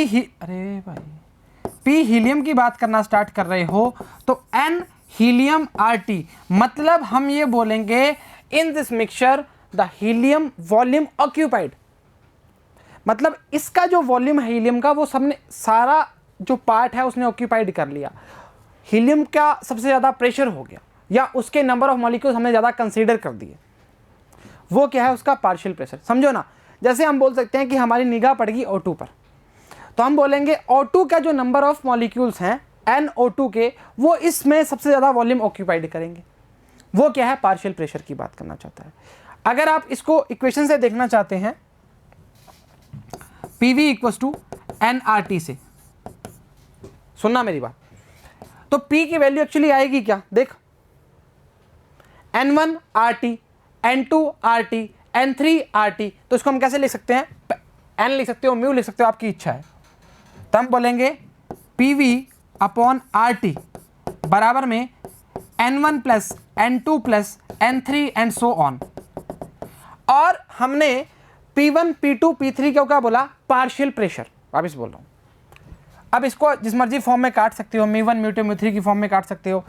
हीलियम की बात करना स्टार्ट कर रहे हो, तो N हीलियम RT, मतलब हम ये बोलेंगे in this mixture the helium volume occupied, मतलब इसका जो वॉल्यूम है हीलियम का, वो सबने सारा जो पार्ट है उसने ऑक्यूपाइड कर लिया। हीलियम का सबसे ज़्यादा प्रेशर हो गया, या उसके नंबर ऑफ मॉलिक्यूल्स हमने ज़्यादा कंसीडर कर दिए, वो क्या है उसका पार्शियल प्रेशर। समझो ना, जैसे हम बोल सकते हैं कि हमारी निगाह पड़ गई O2 पर, तो हम बोलेंगे O2 का जो नंबर ऑफ मॉलिक्यूल्स हैं NO2 के, वो इसमें सबसे ज़्यादा वॉल्यूम ऑक्यूपाइड करेंगे, वो क्या है पार्शियल प्रेशर की बात करना चाहता है। अगर आप इसको इक्वेशन से देखना चाहते हैं, PV इक्वल्स टू nRT से, सुनना मेरी बात, तो P की वैल्यू एक्चुअली आएगी क्या, देख, N1 RT, N2 RT, N3 RT, तो इसको हम कैसे लिख सकते हैं, N लिख सकते हो, म्यू लिख सकते हो, आपकी इच्छा है। तो हम बोलेंगे PV अपॉन RT बराबर में N1 plus N2 plus N3 and so on. और हमने P1 P2 P3 को क्या बोला, पार्शियल प्रेशर, वापिस बोल रहा हूँ। अब इसको जिस मर्जी फॉर्म में काट सकते हो, μ1 μ2 μ3 की फॉर्म में काट सकते हो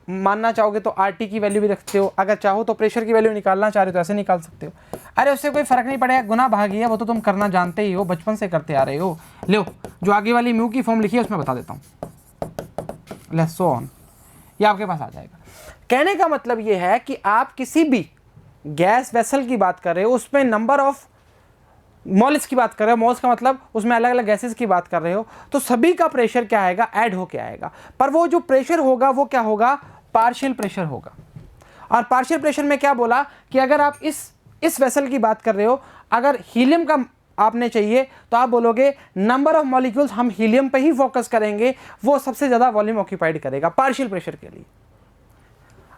मानना चाहोगे तो RT की वैल्यू भी रख सकते हो, अगर चाहो तो प्रेशर की वैल्यू निकालना चाह रहे हो तो ऐसे निकाल सकते हो। अरे उससे कोई फर्क नहीं पड़ेगा, गुना भागी है, वो तो तुम करना जानते ही हो, बचपन से करते आ रहे हो। लो, जो आगे वाली म्यू की फॉर्म लिखी है उसमें बता देता हूँ, लेट्स सो ऑन, ये आपके पास आ जाएगा। कहने का मतलब ये है कि आप किसी भी गैस वेसल की बात कर रहे हो, उसमें नंबर ऑफ मॉल्स की बात कर रहे हो, मॉल्स का मतलब उसमें अलग अलग गैसेस की बात कर रहे हो, तो सभी का प्रेशर क्या आएगा, ऐड होके आएगा। पर वो जो प्रेशर होगा वो क्या होगा, पार्शियल प्रेशर होगा। और पार्शियल प्रेशर में क्या बोला कि अगर आप इस वेसल की बात कर रहे हो, अगर हीलियम का आपने चाहिए तो आप बोलोगे नंबर ऑफ मॉलिक्यूल्स, हम हीलियम पे ही फोकस करेंगे, वो सबसे ज़्यादा वॉल्यूम ऑक्यूपाइड करेगा पार्शियल प्रेशर के लिए।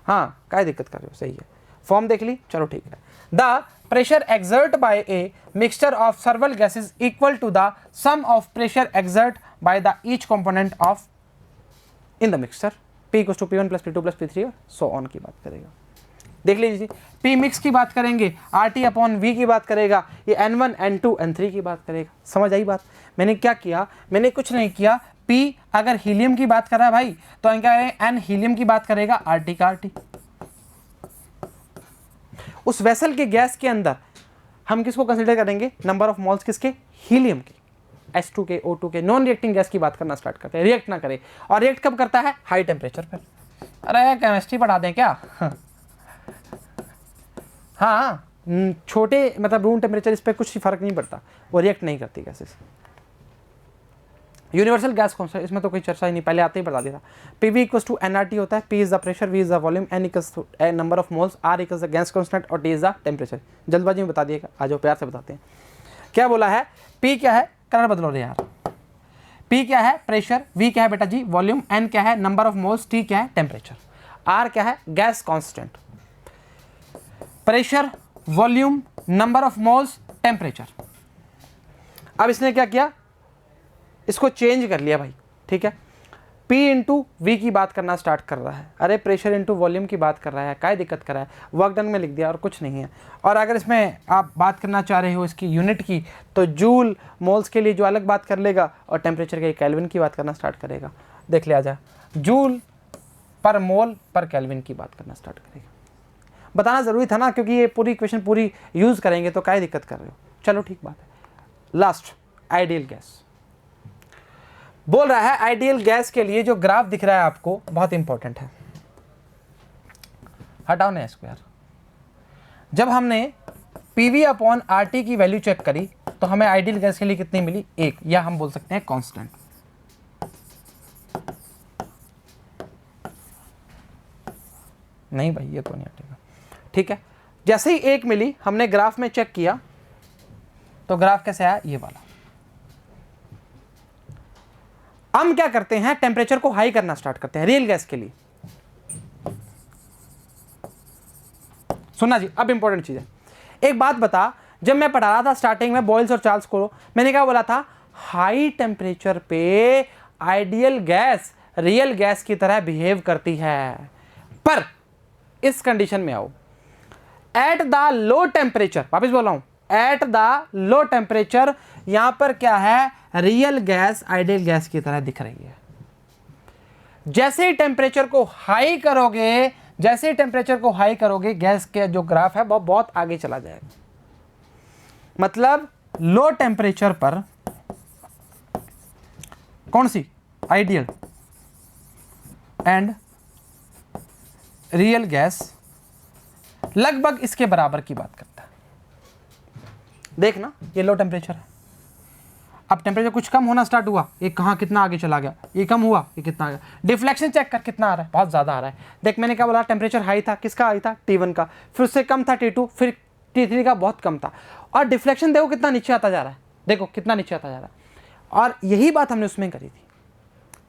हाँ, क्या दिक्कत कर रहे हो, सही है, फॉर्म देख ली, चलो ठीक है। The pressure exert by a mixture of several gases equal to the sum of pressure exert by the each component of in the mixture, P equals to P1 plus P2 plus P3 और so on की बात करेगा। देख लीजिए, P मिक्स की बात करेंगे, RT अपॉन V की बात करेगा, ये N1 N2 N3 की बात करेगा। समझ आई बात। मैंने क्या किया, मैंने कुछ नहीं किया, P अगर हीलियम की बात कर रहा है भाई तो क्या करेंगे, N हीलियम की बात करेगा, RT का RT। उस वेसल के गैस के अंदर हम किसको कंसीडर करेंगे, नंबर ऑफ मॉल्स किसके, हीलियम के, H2 के, O2 के, नॉन रिएक्टिंग गैस की बात करना स्टार्ट करते हैं, रिएक्ट ना करे। और रिएक्ट कब करता है, हाई टेम्परेचर पर। अरे केमिस्ट्री पढ़ा दें क्या हाँ, छोटे मतलब रूम टेम्परेचर, इस पर कुछ फर्क नहीं पड़ता, वो रिएक्ट नहीं करती गैसेस। यूनिवर्सल गैस कॉन्स्टेंट, इसमें तो कोई चर्चा ही नहीं, पहले आते ही बता दिया था। PV इक्वल्स टू nRT होता है, P is the pressure, V is the volume, N equals to number of moles, R equals the gas constant और T इज द टेम्परेचर। जल्दबाजी में बता दिएगा, आ जाओ प्यार से बताते हैं। क्या बोला है, P क्या है, कलर बदलो रे यार, P क्या है प्रेशर, V क्या है बेटा जी वॉल्यूम, N क्या है नंबर ऑफ मोल्स, T क्या है टेम्परेचर, R क्या है gas constant. Pressure, volume, number of moles, temperature. अब इसने क्या किया, इसको चेंज कर लिया भाई, ठीक है। P इंटू वी की बात करना स्टार्ट कर रहा है, अरे प्रेशर इंटू वॉल्यूम की बात कर रहा है, क्या दिक्कत कर रहा है, वर्क डन में लिख दिया और कुछ नहीं है। और अगर इसमें आप बात करना चाह रहे हो इसकी यूनिट की, तो जूल मोल्स के लिए जो अलग बात कर लेगा, और टेम्परेचर के केल्विन की बात करना स्टार्ट करेगा। देख लिया जाए, जूल पर मोल पर केल्विन की बात करना स्टार्ट करेगा। बताना ज़रूरी था ना, क्योंकि ये पूरी इक्वेशन पूरी यूज़ करेंगे तो क्या दिक्कत कर रहे हो। चलो ठीक बात है। लास्ट, आइडियल गैस बोल रहा है। आइडियल गैस के लिए जो ग्राफ दिख रहा है आपको बहुत इंपॉर्टेंट है। हटाओ ना इसको यार। जब हमने PV/RT की वैल्यू चेक करी तो हमें आइडियल गैस के लिए कितनी मिली, 1, या हम बोल सकते हैं कांस्टेंट। नहीं भाई ये तो नहीं हटेगा, ठीक है। जैसे ही 1 मिली, हमने ग्राफ में चेक किया तो ग्राफ कैसे आया, ये वाला। हम क्या करते हैं, टेम्परेचर को हाई करना स्टार्ट करते हैं रियल गैस के लिए। सुनना जी, अब इंपॉर्टेंट चीज है। एक बात बता, जब मैं पढ़ा रहा था स्टार्टिंग में बॉयल्स और चार्ल्स को, मैंने क्या बोला था, हाई टेम्परेचर पे आइडियल गैस रियल गैस की तरह बिहेव करती है। पर इस कंडीशन में आओ, एट द लो टेम्परेचर, वापिस बोल रहा हूं, एट द लो टेम्परेचर यहां पर क्या है, रियल गैस आइडियल गैस की तरह दिख रही है। जैसे ही टेम्परेचर को हाई करोगे, जैसे ही टेम्परेचर को हाई करोगे, गैस के जो ग्राफ है वो बहुत आगे चला जाएगा। मतलब लो टेम्परेचर पर कौन सी, आइडियल एंड रियल गैस लगभग इसके बराबर की बात करता है। देखना ये लो टेम्परेचर है, अब टेम्परेचर कुछ कम होना स्टार्ट हुआ, ये कहाँ कितना आगे चला गया, ये कम हुआ, ये कितना आ गया। डिफ्लेक्शन चेक कर कितना आ रहा है, बहुत ज़्यादा आ रहा है। देख मैंने क्या बोला, टेम्परेचर हाई था, किसका हाई था, T1 का, फिर उससे कम था T2, फिर T3 का बहुत कम था, और डिफ्लेक्शन देखो कितना नीचे आता जा रहा है, देखो कितना नीचे आता जा रहा है। और यही बात हमने उसमें करी थी।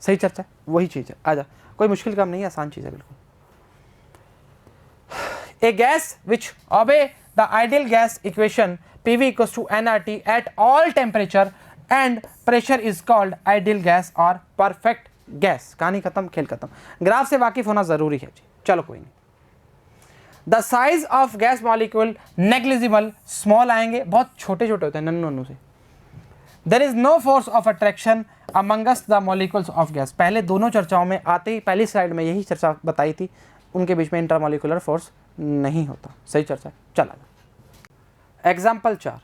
सही चर्चा, वही चीज़ है। आजा, कोई मुश्किल काम नहीं है, आसान चीज़ है बिल्कुल। A gas which obey the ideal gas equation PV equals to nRT at all temperature and pressure is called ideal gas or perfect gas। कहानी खत्म, खेल खत्म। ग्राफ से वाकिफ होना जरूरी है जी, चलो कोई नहीं। The size of gas molecule negligible, small आएंगे, बहुत छोटे छोटे होते हैं, नन्नू नन्नू से। There is no force of attraction amongst the molecules of gas। पहले दोनों चर्चाओं में आते ही पहली स्लाइड में यही चर्चा बताई थी, उनके बीच में इंटरमोलिकुलर फोर्स नहीं होता। सही चर्चा, चला। एग्जाम्पल 4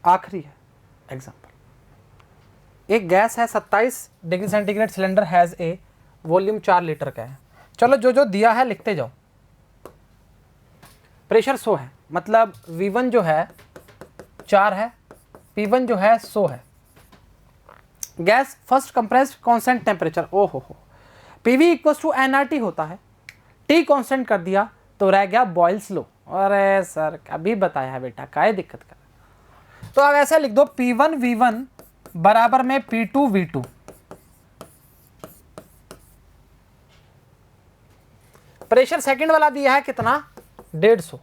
आखिरी है एग्जाम्पल। एक गैस है 27 degree centigrade, cylinder has a volume 4 litre का है। चलो जो जो दिया है लिखते जाओ। प्रेशर 100 है, मतलब V1 जो है 4 है, P1 जो है 100 है। Gas first compressed constant temperature, ओ हो, PV इक्वल्स टू nRT होता है। T कांस्टेंट कर दिया तो रह गया बॉयल्स लो। अरे सर अभी बताया है बेटा, काय दिक्कत कर। तो अब ऐसा लिख दो, P1 V1 बराबर में P2 V2। प्रेशर सेकंड वाला दिया है कितना, 150,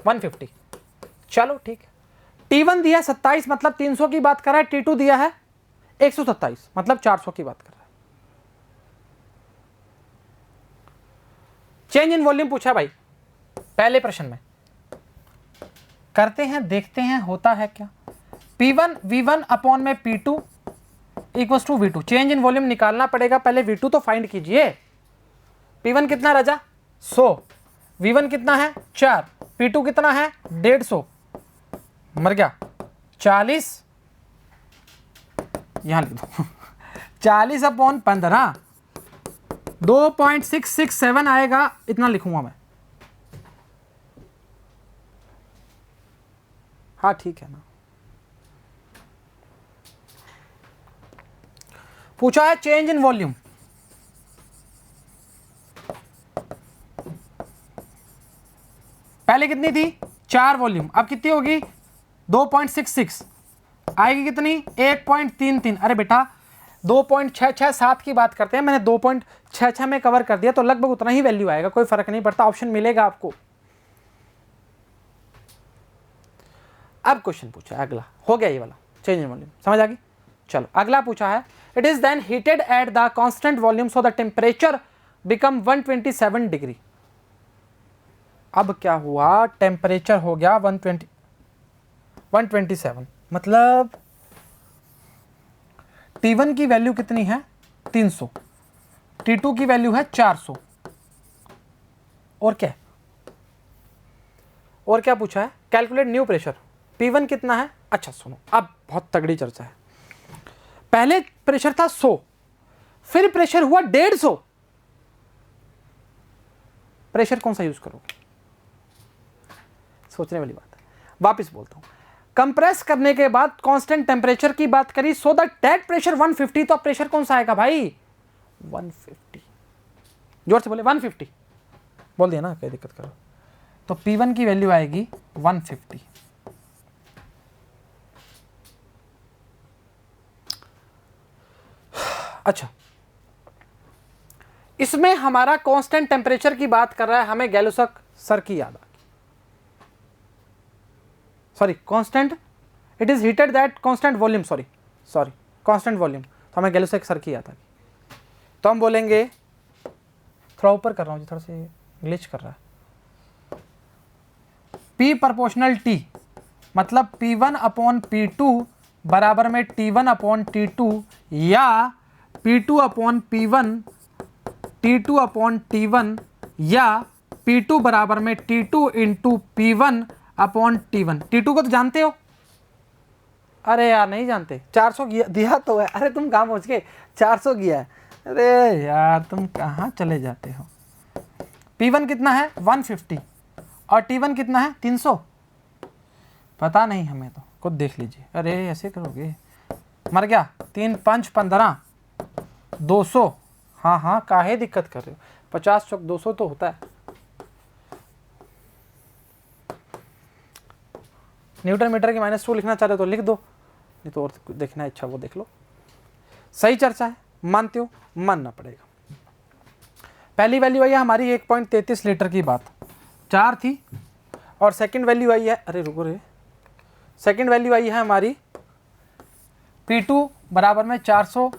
150। चलो ठीक है। T1 दिया है 27, मतलब 300 की बात कर रहा है। T2 दिया है 127, मतलब 400 की बात कर रहा है। चेंज इन वॉल्यूम पूछा भाई पहले प्रश्न में, करते हैं देखते हैं होता है क्या। P1 V1 अपॉन में P2 equals to V2। Change in volume निकालना पड़ेगा, पहले V2 तो फाइंड कीजिए। P1 कितना राजा, 100, V1 कितना है 4, P2 कितना है 150, मर गया 40, यहां लिख दो 40 अपॉन 15, 2.667 आएगा, इतना लिखूंगा मैं। हाँ ठीक है ना। पूछा है चेंज इन वॉल्यूम, पहले कितनी थी 4 वॉल्यूम, अब कितनी होगी 2.66, आएगी कितनी 1.33। अरे बेटा 2.667 की बात करते हैं, मैंने 2.66 में कवर कर दिया, तो लगभग उतना ही वैल्यू आएगा, कोई फर्क नहीं पड़ता, ऑप्शन मिलेगा आपको। अब क्वेश्चन पूछा अगला, हो गया ये वाला चेंज इन वॉल्यूम, समझ आ गई। चलो अगला पूछा है, it is then heated at the constant volume so the temperature become 127 degree. अब क्या हुआ, टेम्परेचर हो गया 127, मतलब T1 की वैल्यू कितनी है 300, T2 की वैल्यू है 400, और क्या और क्या पूछा है, कैलकुलेट न्यू प्रेशर। P1 कितना है, अच्छा सुनो अब बहुत तगड़ी चर्चा है। पहले प्रेशर था 100, फिर प्रेशर हुआ 150, प्रेशर कौन सा यूज करोगे, सोचने वाली बात है। वापस बोलता हूं, कंप्रेस करने के बाद कांस्टेंट टेम्परेचर की बात करी, सो द डेड प्रेशर 150, तो प्रेशर कौन सा आएगा भाई 150, जोर से बोले 150, बोल दिया ना, क्या दिक्कत करो। तो P1 की वैल्यू आएगी 150। अच्छा, इसमें हमारा कांस्टेंट टेम्परेचर की बात कर रहा है, हमें गैलोसक सर की याद आ गई, sorry constant, it is heated that constant volume, sorry constant volume, तो हमें गैलोसक सर की याद आ गई। तो हम बोलेंगे, थोड़ा ऊपर कर रहा हूँ जी, थोड़ा से ग्लिच कर रहा है, P प्रोपोर्शनल T, मतलब P1 अपॉन P2 बराबर में T1 अपॉन T2, या P2 upon P1 T2 upon T1, या P2 बराबर में T2 into P1 upon T1। T2 को तो जानते हो, अरे यार नहीं जानते, 400 दिया तो है, अरे तुम कहाँ पहुँच गए, 400 किया है, अरे यार तुम कहाँ चले जाते हो। P1 कितना है 150 और T1 कितना है 300, पता नहीं हमें, तो खुद देख लीजिए। अरे ऐसे करोगे, मर गया, 3 5 15 200, हाँ हाँ काहे दिक्कत कर रहे हो, 50 चौक 200 तो होता है। न्यूटन मीटर की -2 लिखना चाह रहे हो तो लिख दो, नहीं तो और देखना है अच्छा वो देख लो। सही चर्चा है, मानते हो, मानना पड़ेगा। पहली वैल्यू आई है हमारी 1.33 लीटर की बात 4 थी, और सेकंड वैल्यू आई है, अरे रुको रे, सेकंड वैल्यू आई है हमारी P2 बराबर में 400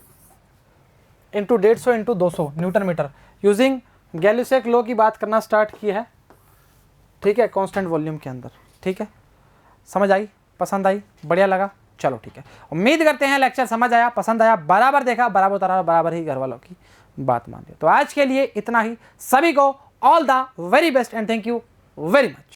into 150 into 200 newton metre, using Gay-Lussac law की बात करना स्टार्ट की है, ठीक है, कांस्टेंट वॉल्यूम के अंदर। ठीक है, समझ आई, पसंद आई, बढ़िया लगा, चलो ठीक है, उम्मीद करते हैं लेक्चर समझ आया, पसंद आया, बराबर देखा, बराबर उतारा, बराबर ही घर वालों की बात मान लिया। तो आज के लिए इतना ही, सभी को all the very best and thank you very much.